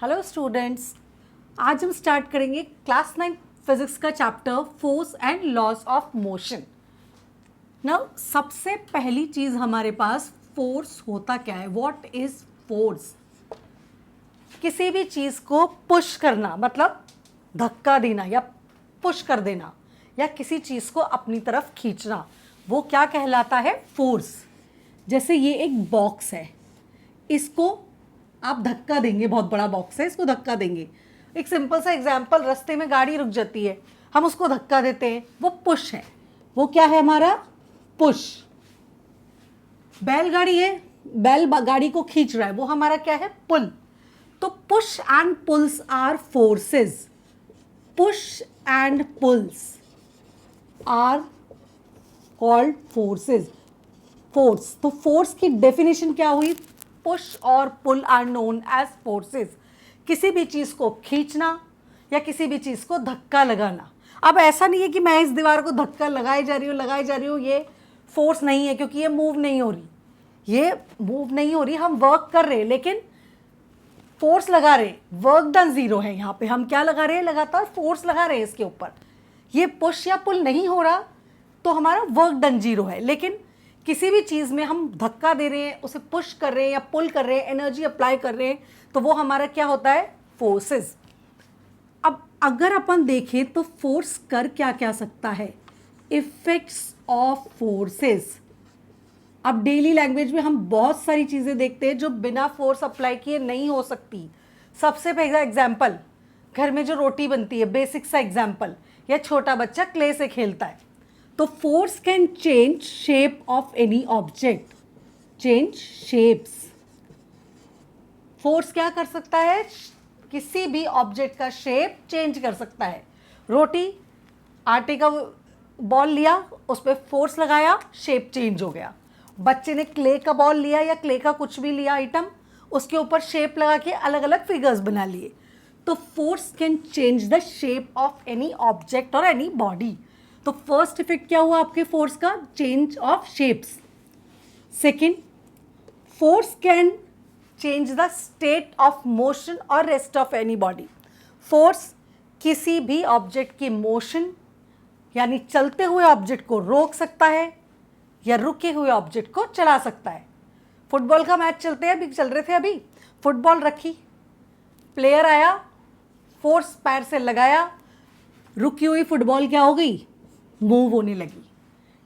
Hello students, आज हम start करेंगे क्लास 9 फिजिक्स का chapter force and laws of motion. Now सबसे पहली चीज़ हमारे पास फोर्स होता क्या है। What is force? किसी भी चीज़ को पुश करना, मतलब धक्का देना या पुश कर देना, या किसी चीज़ को अपनी तरफ खींचना, वो क्या कहलाता है? फोर्स। जैसे ये एक बॉक्स है, इसको आप धक्का देंगे, बहुत बड़ा बॉक्स है, इसको धक्का देंगे। एक सिंपल सा एग्जांपल, रास्ते में गाड़ी रुक जाती है, हम उसको धक्का देते हैं, वो पुश है। वो क्या है हमारा? पुश। बैलगाड़ी है, बैल गाड़ी को खींच रहा है, वो हमारा क्या है? पुल। तो push and pulls are forces. Push and pulls are called forces. Force, तो फोर्स की डेफिनेशन क्या हुई? पुश और pull are known as forces. किसी भी चीज़ को खींचना या किसी भी चीज़ को धक्का लगाना। अब ऐसा नहीं है कि मैं इस दीवार को धक्का लगाई जा रही हूँ, ये फोर्स नहीं है, क्योंकि ये मूव नहीं हो रही, हम वर्क कर रहे हैं, लेकिन फोर्स लगा रहे, वर्क डन जीरो है। यहाँ पे हम क्या लगा रहे हैं? लगातार फोर्स लगा रहे हैं इसके ऊपर। ये पुश या पुल नहीं हो रहा तो हमारा वर्क डन जीरो है। लेकिन किसी भी चीज़ में हम धक्का दे रहे हैं, उसे पुश कर रहे हैं या पुल कर रहे हैं, एनर्जी अप्लाई कर रहे हैं, तो वो हमारा क्या होता है? फोर्सेस। अब अगर अपन देखें तो फोर्स कर क्या क्या सकता है? Effects of forces. अब डेली लैंग्वेज में हम बहुत सारी चीज़ें देखते हैं जो बिना फोर्स अप्लाई किए नहीं हो सकती। सबसे पहला एग्जाम्पल, घर में जो रोटी बनती है, बेसिक सा एग्जाम्पल, या छोटा बच्चा क्ले से खेलता है, तो force can change shape of any object. Change shapes. Force क्या कर सकता है? किसी भी ऑब्जेक्ट का शेप चेंज कर सकता है। रोटी, आटे का बॉल लिया, उस पर फोर्स लगाया, शेप चेंज हो गया। बच्चे ने क्ले का बॉल लिया या क्ले का कुछ भी लिया आइटम, उसके ऊपर शेप लगा के अलग अलग फिगर्स बना लिए। तो force can change the shape of any object और एनी बॉडी। तो फर्स्ट इफेक्ट क्या हुआ आपके फोर्स का? Change of shapes. Second, force can change the state of motion और rest of any body. Force किसी भी ऑब्जेक्ट की मोशन, यानी चलते हुए ऑब्जेक्ट को रोक सकता है या रुके हुए ऑब्जेक्ट को चला सकता है। फुटबॉल का मैच चल रहे थे अभी, फुटबॉल रखी, प्लेयर आया, फोर्स पैर से लगाया, रुकी हुई फुटबॉल क्या हो गई? मूव होने लगी।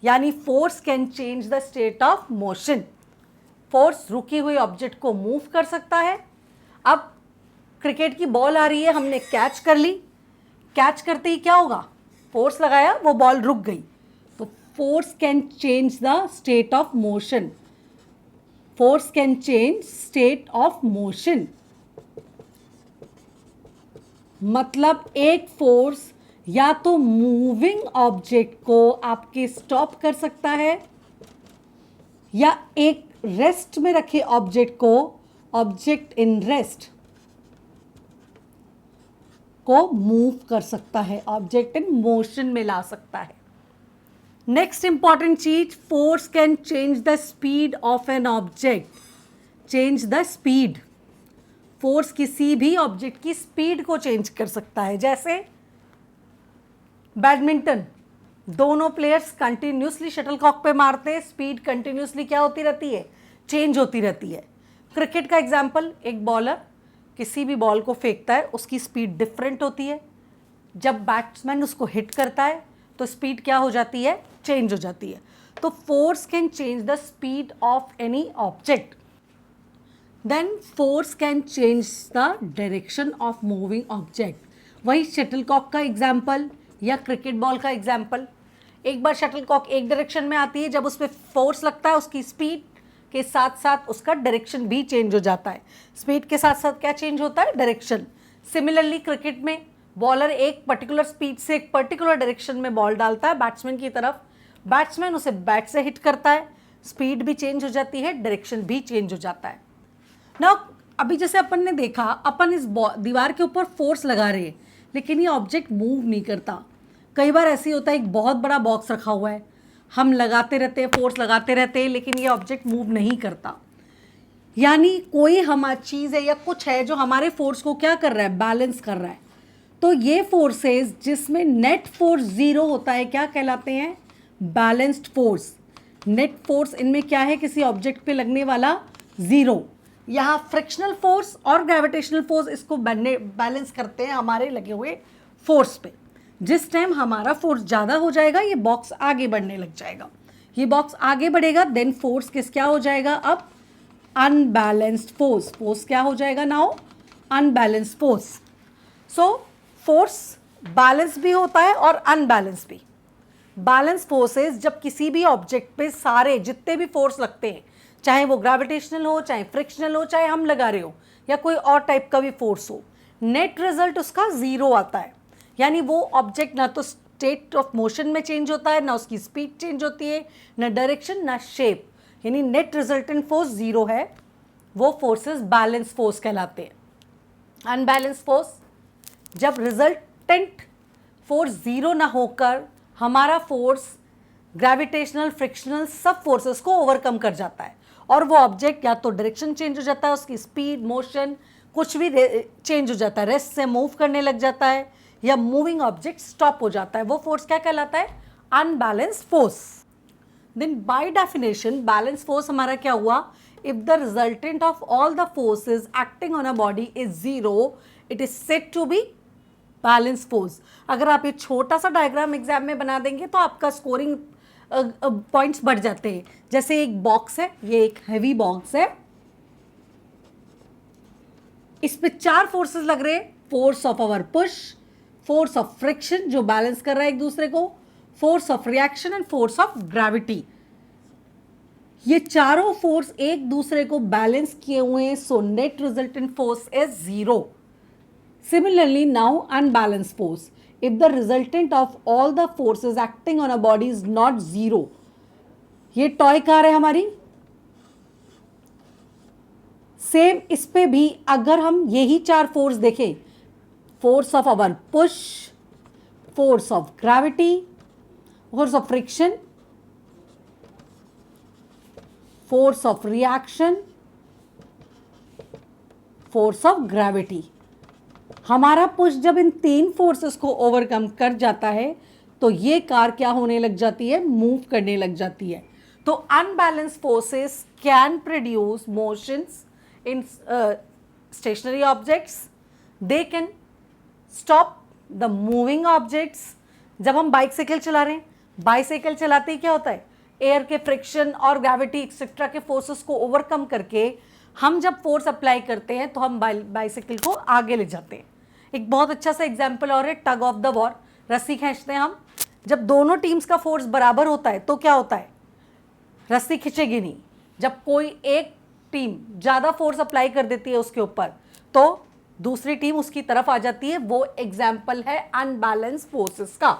यानी force can change the state of motion. Force रुकी हुई ऑब्जेक्ट को मूव कर सकता है। अब क्रिकेट की बॉल आ रही है, हमने कैच कर ली, कैच करते ही क्या होगा? फोर्स लगाया, वो बॉल रुक गई। तो force can change the state of motion. Force can change state of motion, मतलब एक फोर्स या तो मूविंग ऑब्जेक्ट को आपके स्टॉप कर सकता है, या एक रेस्ट में रखे ऑब्जेक्ट को, ऑब्जेक्ट इन रेस्ट को मूव कर सकता है, ऑब्जेक्ट इन मोशन में ला सकता है। नेक्स्ट इंपॉर्टेंट चीज, force can change the speed of an object. Change the speed. Force किसी भी ऑब्जेक्ट की स्पीड को चेंज कर सकता है। जैसे बैडमिंटन, दोनों प्लेयर्स कंटिन्यूसली शटलकॉक पे मारते हैं, स्पीड कंटिन्यूसली क्या होती रहती है? चेंज होती रहती है। क्रिकेट का एग्जाम्पल, एक बॉलर किसी भी बॉल को फेंकता है, उसकी स्पीड डिफरेंट होती है। जब बैट्समैन उसको हिट करता है तो स्पीड क्या हो जाती है? चेंज हो जाती है। तो force can change the speed of any object. Then force can change the direction of moving object. वही शटलकॉक का एग्जाम्पल या क्रिकेट बॉल का एग्जाम्पल, एक बार शटलकॉक एक डायरेक्शन में आती है, जब उस पर फोर्स लगता है, उसकी स्पीड के साथ साथ उसका डायरेक्शन भी चेंज हो जाता है। स्पीड के साथ साथ क्या चेंज होता है? डायरेक्शन। सिमिलरली क्रिकेट में बॉलर एक पर्टिकुलर स्पीड से एक पर्टिकुलर डायरेक्शन में बॉल डालता है बैट्समैन की तरफ, बैट्समैन उसे बैट से हिट करता है, स्पीड भी चेंज हो जाती है, डायरेक्शन भी चेंज हो जाता है। नाउ अभी जैसे अपन ने देखा, अपन इस दीवार के ऊपर फोर्स लगा रहे हैं, लेकिन ये ऑब्जेक्ट मूव नहीं करता। कई बार ऐसे होता है, एक बहुत बड़ा बॉक्स रखा हुआ है, हम लगाते रहते हैं, फोर्स लगाते रहते हैं, लेकिन ये ऑब्जेक्ट मूव नहीं करता। यानी कोई हमारी चीज़ है या कुछ है जो हमारे फोर्स को क्या कर रहा है, बैलेंस कर रहा है। तो ये फोर्सेस जिसमें नेट फोर्स जीरो होता है क्या कहलाते हैं, बैलेंस्ड फोर्स। नेट फोर्स इनमें क्या है, किसी ऑब्जेक्ट पे लगने वाला जीरो। यहाँ फ्रिक्शनल फोर्स और ग्रेविटेशनल फोर्स इसको बैलेंस करते हैं हमारे लगे हुए फोर्स पे। जिस टाइम हमारा फोर्स ज़्यादा हो जाएगा ये बॉक्स आगे बढ़ने लग जाएगा, ये बॉक्स आगे बढ़ेगा, देन फोर्स किस क्या हो जाएगा, अब अनबैलेंस्ड फोर्स। फोर्स क्या हो जाएगा now, unbalanced force. So force balance भी होता है और अनबैलेंस भी। बैलेंस फोर्सेस जब किसी भी ऑब्जेक्ट पे सारे जितने भी फोर्स लगते हैं, चाहे वो ग्रेविटेशनल हो, चाहे फ्रिक्शनल हो, चाहे हम लगा रहे हो या कोई और टाइप का भी फोर्स हो, नेट रिजल्ट उसका जीरो आता है। यानी वो ऑब्जेक्ट ना तो स्टेट ऑफ मोशन में चेंज होता है, ना उसकी स्पीड चेंज होती है, ना डायरेक्शन, ना शेप, यानी नेट रिजल्टेंट फोर्स जीरो है। वो फोर्सेस बैलेंस फोर्स कहलाते हैं। अनबैलेंस फोर्स जब रिजल्टेंट फोर्स जीरो ना होकर हमारा फोर्स ग्रेविटेशनल फ्रिक्शनल सब फोर्सेस को ओवरकम कर जाता है और वो ऑब्जेक्ट या तो डायरेक्शन चेंज हो जाता है, उसकी स्पीड मोशन कुछ भी चेंज हो जाता है, रेस्ट से मूव करने लग जाता है या मूविंग ऑब्जेक्ट स्टॉप हो जाता है, वो फोर्स क्या कहलाता है, unbalanced force. Then by definition balance force हमारा क्या हुआ, if the resultant of all the forces acting on a body is zero, it is said to be balance force. अगर आप ये छोटा सा डायग्राम एग्जाम में बना देंगे तो आपका स्कोरिंग पॉइंट्स बढ़ जाते हैं। जैसे एक बॉक्स है, ये एक हैवी बॉक्स है, इस पे चार फोर्सेस लग रहे हैं, force of our push, force of friction जो बैलेंस कर रहा है एक दूसरे को, force of reaction and force of gravity. ये चारों फोर्स एक दूसरे को बैलेंस किए हुए हैं, so net resultant force is zero. Similarly, now unbalanced force. If the resultant of all the forces acting on a body is not zero, ये toy car है हमारी, सेम इस पे भी अगर हम यही चार फोर्स देखें, force of our push, force of gravity, force of friction, force of reaction, force of gravity, हमारा पुश जब इन तीन फोर्सेस को ओवरकम कर जाता है तो ये कार क्या होने लग जाती है, मूव करने लग जाती है। तो unbalance forces can produce motions in stationary objects, they can stop the moving objects. जब हम बाइसाइकिल चला रहे हैं, बाइसाइकिल चलाते ही क्या होता है, एयर के फ्रिक्शन और ग्रेविटी एक्सेट्रा के फोर्सेस को ओवरकम करके हम जब फोर्स अप्लाई करते हैं तो हम बाइसाइकिल को आगे ले जाते हैं। एक बहुत अच्छा सा एग्जाम्पल और है टग ऑफ द वॉर, रस्सी खींचते हैं हम, जब दोनों टीम्स का फोर्स बराबर होता है तो क्या होता है, रस्सी खींचेगी नहीं। जब कोई एक टीम ज़्यादा फोर्स अप्लाई कर देती है उसके ऊपर तो दूसरी टीम उसकी तरफ आ जाती है, वो एग्जाम्पल है अनबैलेंस फोर्सेस का।